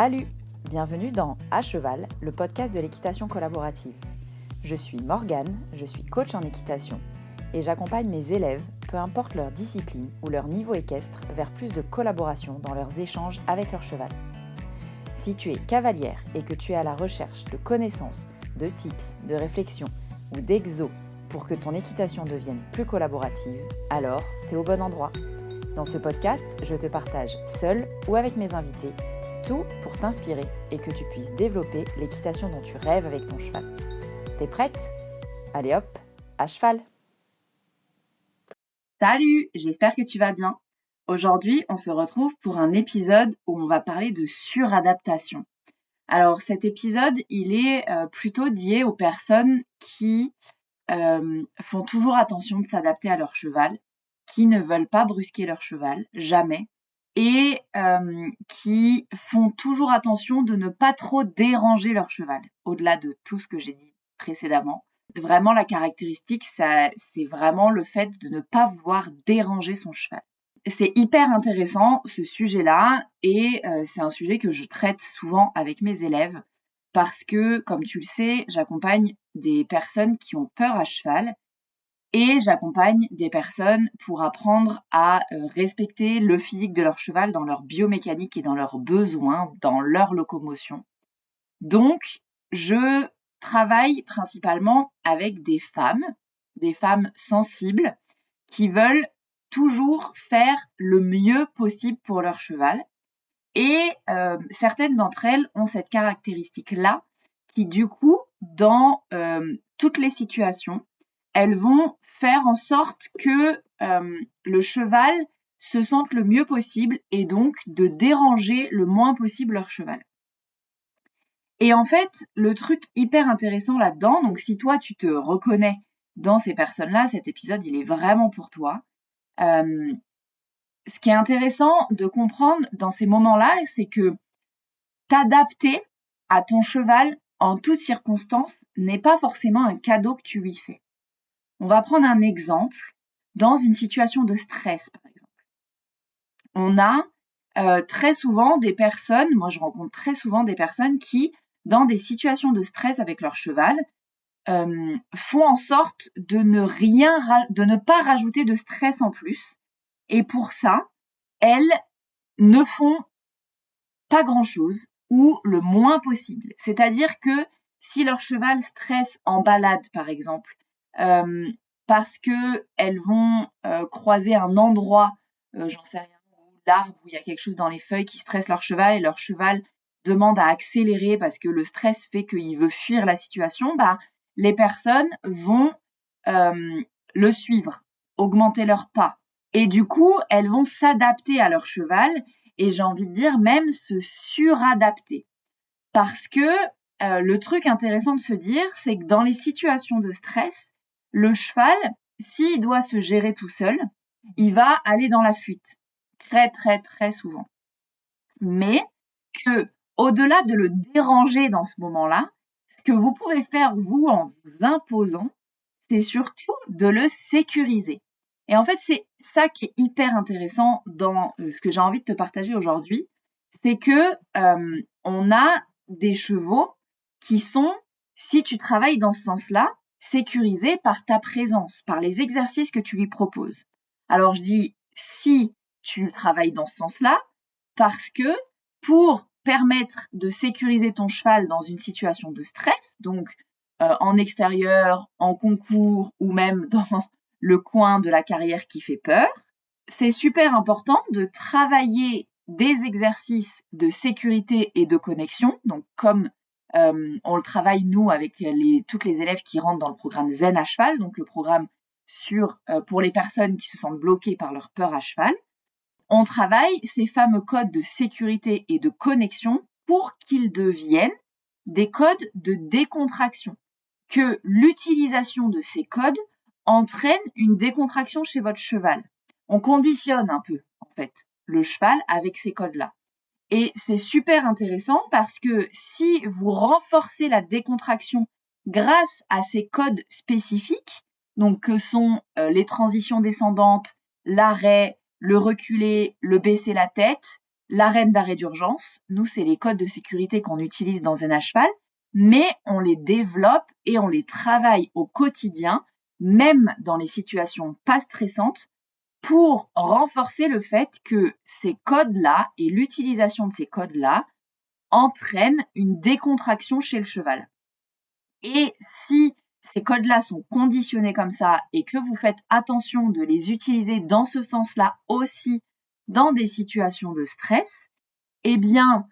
Salut! Bienvenue dans À Cheval, le podcast de l'équitation collaborative. Je suis Morgane, je suis coach en équitation et j'accompagne mes élèves, peu importe leur discipline ou leur niveau équestre, vers plus de collaboration dans leurs échanges avec leur cheval. Si tu es cavalière et que tu es à la recherche de connaissances, de tips, de réflexions ou d'exos pour que ton équitation devienne plus collaborative, alors tu es au bon endroit. Dans ce podcast, je te partage seule ou avec mes invités tout pour t'inspirer et que tu puisses développer l'équitation dont tu rêves avec ton cheval. T'es prête ? Allez hop, à cheval ! Salut, j'espère que tu vas bien. Aujourd'hui, on se retrouve pour un épisode où on va parler de suradaptation. Alors cet épisode, il est plutôt dédié aux personnes qui font toujours attention de s'adapter à leur cheval, qui ne veulent pas brusquer leur cheval, jamais, et qui font toujours attention de ne pas trop déranger leur cheval, au-delà de tout ce que j'ai dit précédemment. Vraiment, la caractéristique, c'est vraiment le fait de ne pas vouloir déranger son cheval. C'est hyper intéressant, ce sujet-là, et c'est un sujet que je traite souvent avec mes élèves, parce que, comme tu le sais, j'accompagne des personnes qui ont peur à cheval, et j'accompagne des personnes pour apprendre à respecter le physique de leur cheval dans leur biomécanique et dans leurs besoins, dans leur locomotion. Donc, je travaille principalement avec des femmes sensibles qui veulent toujours faire le mieux possible pour leur cheval. Et certaines d'entre elles ont cette caractéristique-là qui, du coup, dans toutes les situations, elles vont faire en sorte que le cheval se sente le mieux possible et donc de déranger le moins possible leur cheval. Et en fait, le truc hyper intéressant là-dedans, donc si toi tu te reconnais dans ces personnes-là, cet épisode il est vraiment pour toi. Ce qui est intéressant de comprendre dans ces moments-là, c'est que t'adapter à ton cheval en toutes circonstances n'est pas forcément un cadeau que tu lui fais. On va prendre un exemple dans une situation de stress, par exemple. On a très souvent des personnes, moi je rencontre très souvent des personnes qui, dans des situations de stress avec leur cheval, font en sorte de ne pas rajouter de stress en plus. Et pour ça, elles ne font pas grand-chose ou le moins possible. C'est-à-dire que si leur cheval stresse en balade, par exemple, parce que elles vont croiser un endroit, j'en sais rien, l'arbre où il y a quelque chose dans les feuilles qui stresse leur cheval et leur cheval demande à accélérer parce que le stress fait qu'il veut fuir la situation, les personnes vont le suivre, augmenter leur pas. Et du coup, elles vont s'adapter à leur cheval et j'ai envie de dire même se suradapter. Parce que le truc intéressant de se dire, c'est que dans les situations de stress, le cheval, s'il doit se gérer tout seul, il va aller dans la fuite. Très, très, très souvent. Mais que, au-delà de le déranger dans ce moment-là, ce que vous pouvez faire, vous, en vous imposant, c'est surtout de le sécuriser. Et en fait, c'est ça qui est hyper intéressant dans ce que j'ai envie de te partager aujourd'hui, c'est que on a des chevaux qui sont, si tu travailles dans ce sens-là, sécurisés par ta présence, par les exercices que tu lui proposes. Alors je dis si tu travailles dans ce sens-là, parce que pour permettre de sécuriser ton cheval dans une situation de stress, donc en extérieur, en concours ou même dans le coin de la carrière qui fait peur, c'est super important de travailler des exercices de sécurité et de connexion, donc comme on le travaille nous avec toutes les élèves qui rentrent dans le programme Zen à cheval, donc le programme pour les personnes qui se sentent bloquées par leur peur à cheval. On travaille ces fameux codes de sécurité et de connexion pour qu'ils deviennent des codes de décontraction, que l'utilisation de ces codes entraîne une décontraction chez votre cheval. On conditionne un peu, en fait, le cheval avec ces codes-là. Et c'est super intéressant parce que si vous renforcez la décontraction grâce à ces codes spécifiques, donc que sont les transitions descendantes, l'arrêt, le reculer, le baisser la tête, l'arène d'arrêt d'urgence. Nous, c'est les codes de sécurité qu'on utilise dans Zen à cheval, mais on les développe et on les travaille au quotidien, même dans les situations pas stressantes, pour renforcer le fait que ces codes-là et l'utilisation de ces codes-là entraînent une décontraction chez le cheval. Et si ces codes-là sont conditionnés comme ça et que vous faites attention de les utiliser dans ce sens-là aussi dans des situations de stress, eh bien,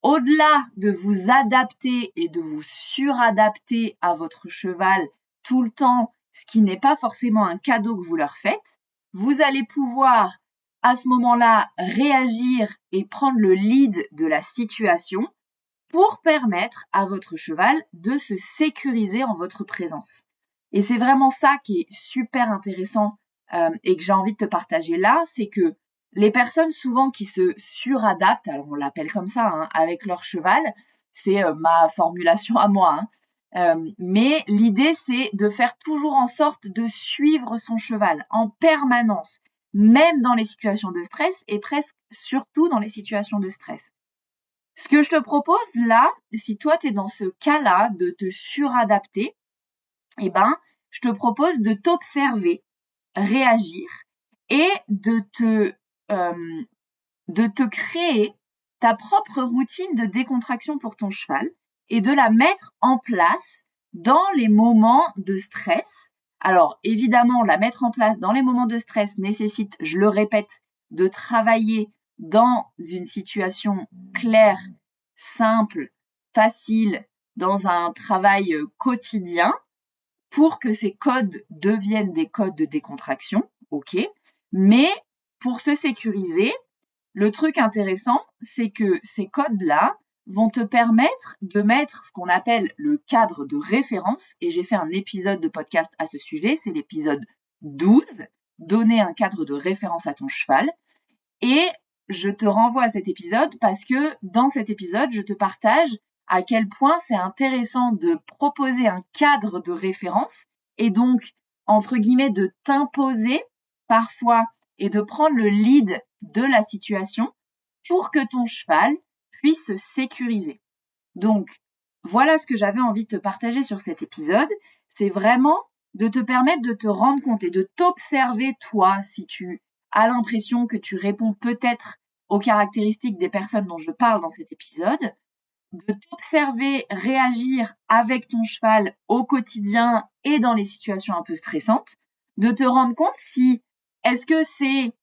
au-delà de vous adapter et de vous suradapter à votre cheval tout le temps, ce qui n'est pas forcément un cadeau que vous leur faites, vous allez pouvoir à ce moment-là réagir et prendre le lead de la situation pour permettre à votre cheval de se sécuriser en votre présence. Et c'est vraiment ça qui est super intéressant et que j'ai envie de te partager là, c'est que les personnes souvent qui se suradaptent, alors on l'appelle comme ça, avec leur cheval, c'est ma formulation à moi, mais l'idée c'est de faire toujours en sorte de suivre son cheval en permanence, même dans les situations de stress et presque surtout dans les situations de stress. Ce que je te propose là, si toi tu es dans ce cas-là de te suradapter, eh ben, je te propose de t'observer, réagir et de te créer ta propre routine de décontraction pour ton cheval et de la mettre en place dans les moments de stress. Alors, évidemment, la mettre en place dans les moments de stress nécessite, je le répète, de travailler dans une situation claire, simple, facile, dans un travail quotidien pour que ces codes deviennent des codes de décontraction, ok. Mais pour se sécuriser, le truc intéressant, c'est que ces codes-là vont te permettre de mettre ce qu'on appelle le cadre de référence. Et j'ai fait un épisode de podcast à ce sujet, c'est l'épisode 12, donner un cadre de référence à ton cheval. Et je te renvoie à cet épisode parce que dans cet épisode, je te partage à quel point c'est intéressant de proposer un cadre de référence et donc, entre guillemets, de t'imposer parfois et de prendre le lead de la situation pour que ton cheval puisse se sécuriser. Donc, voilà ce que j'avais envie de te partager sur cet épisode. C'est vraiment de te permettre de te rendre compte et de t'observer toi si tu as l'impression que tu réponds peut-être aux caractéristiques des personnes dont je parle dans cet épisode, de t'observer réagir avec ton cheval au quotidien et dans les situations un peu stressantes, de te rendre compte si est-ce que c'est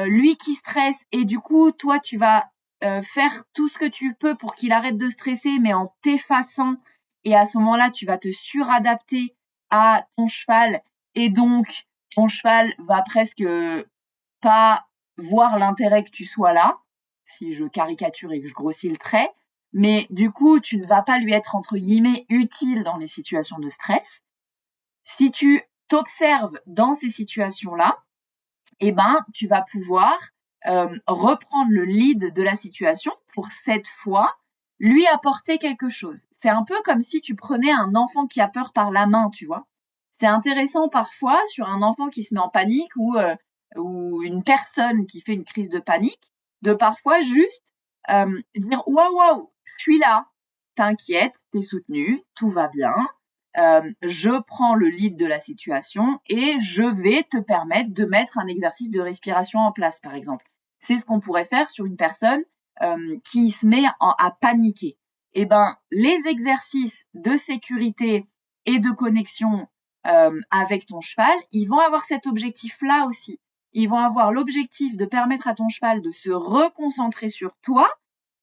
lui qui stresse et du coup toi tu vas faire tout ce que tu peux pour qu'il arrête de stresser mais en t'effaçant et à ce moment-là tu vas te suradapter à ton cheval et donc ton cheval va presque pas voir l'intérêt que tu sois là, si je caricature et que je grossis le trait, mais du coup, tu ne vas pas lui être, entre guillemets, utile dans les situations de stress. Si tu t'observes dans ces situations-là, eh ben, tu vas pouvoir reprendre le lead de la situation pour cette fois lui apporter quelque chose. C'est un peu comme si tu prenais un enfant qui a peur par la main, tu vois. C'est intéressant parfois sur un enfant qui se met en panique ou une personne qui fait une crise de panique, de parfois juste dire waouh, je suis là, t'inquiète, t'es soutenu, tout va bien, je prends le lead de la situation et je vais te permettre de mettre un exercice de respiration en place, par exemple. C'est ce qu'on pourrait faire sur une personne qui se met à paniquer. Eh ben, les exercices de sécurité et de connexion avec ton cheval, ils vont avoir cet objectif-là aussi. Ils vont avoir l'objectif de permettre à ton cheval de se reconcentrer sur toi.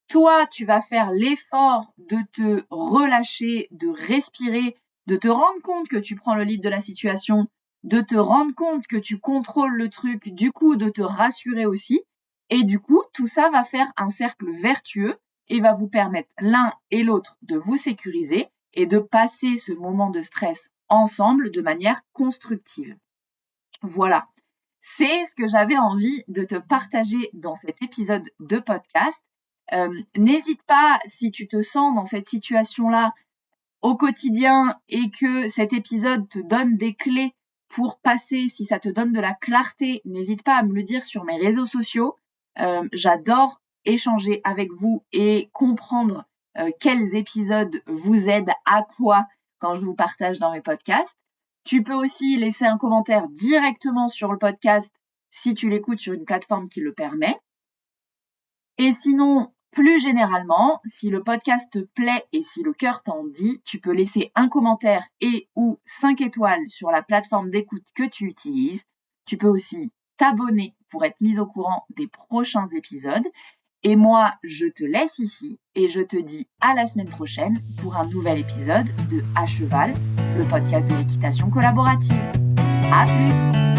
Toi, tu vas faire l'effort de te relâcher, de respirer, de te rendre compte que tu prends le lead de la situation, de te rendre compte que tu contrôles le truc, du coup, de te rassurer aussi. Et du coup, tout ça va faire un cercle vertueux et va vous permettre l'un et l'autre de vous sécuriser et de passer ce moment de stress ensemble de manière constructive. Voilà. C'est ce que j'avais envie de te partager dans cet épisode de podcast. N'hésite pas, si tu te sens dans cette situation-là au quotidien et que cet épisode te donne des clés pour passer, si ça te donne de la clarté, n'hésite pas à me le dire sur mes réseaux sociaux. J'adore échanger avec vous et comprendre quels épisodes vous aident à quoi quand je vous partage dans mes podcasts. Tu peux aussi laisser un commentaire directement sur le podcast si tu l'écoutes sur une plateforme qui le permet. Et sinon, plus généralement, si le podcast te plaît et si le cœur t'en dit, tu peux laisser un commentaire et ou 5 étoiles sur la plateforme d'écoute que tu utilises. Tu peux aussi t'abonner pour être mis au courant des prochains épisodes. Et moi, je te laisse ici et je te dis à la semaine prochaine pour un nouvel épisode de À Cheval, le podcast de l'équitation collaborative. À plus!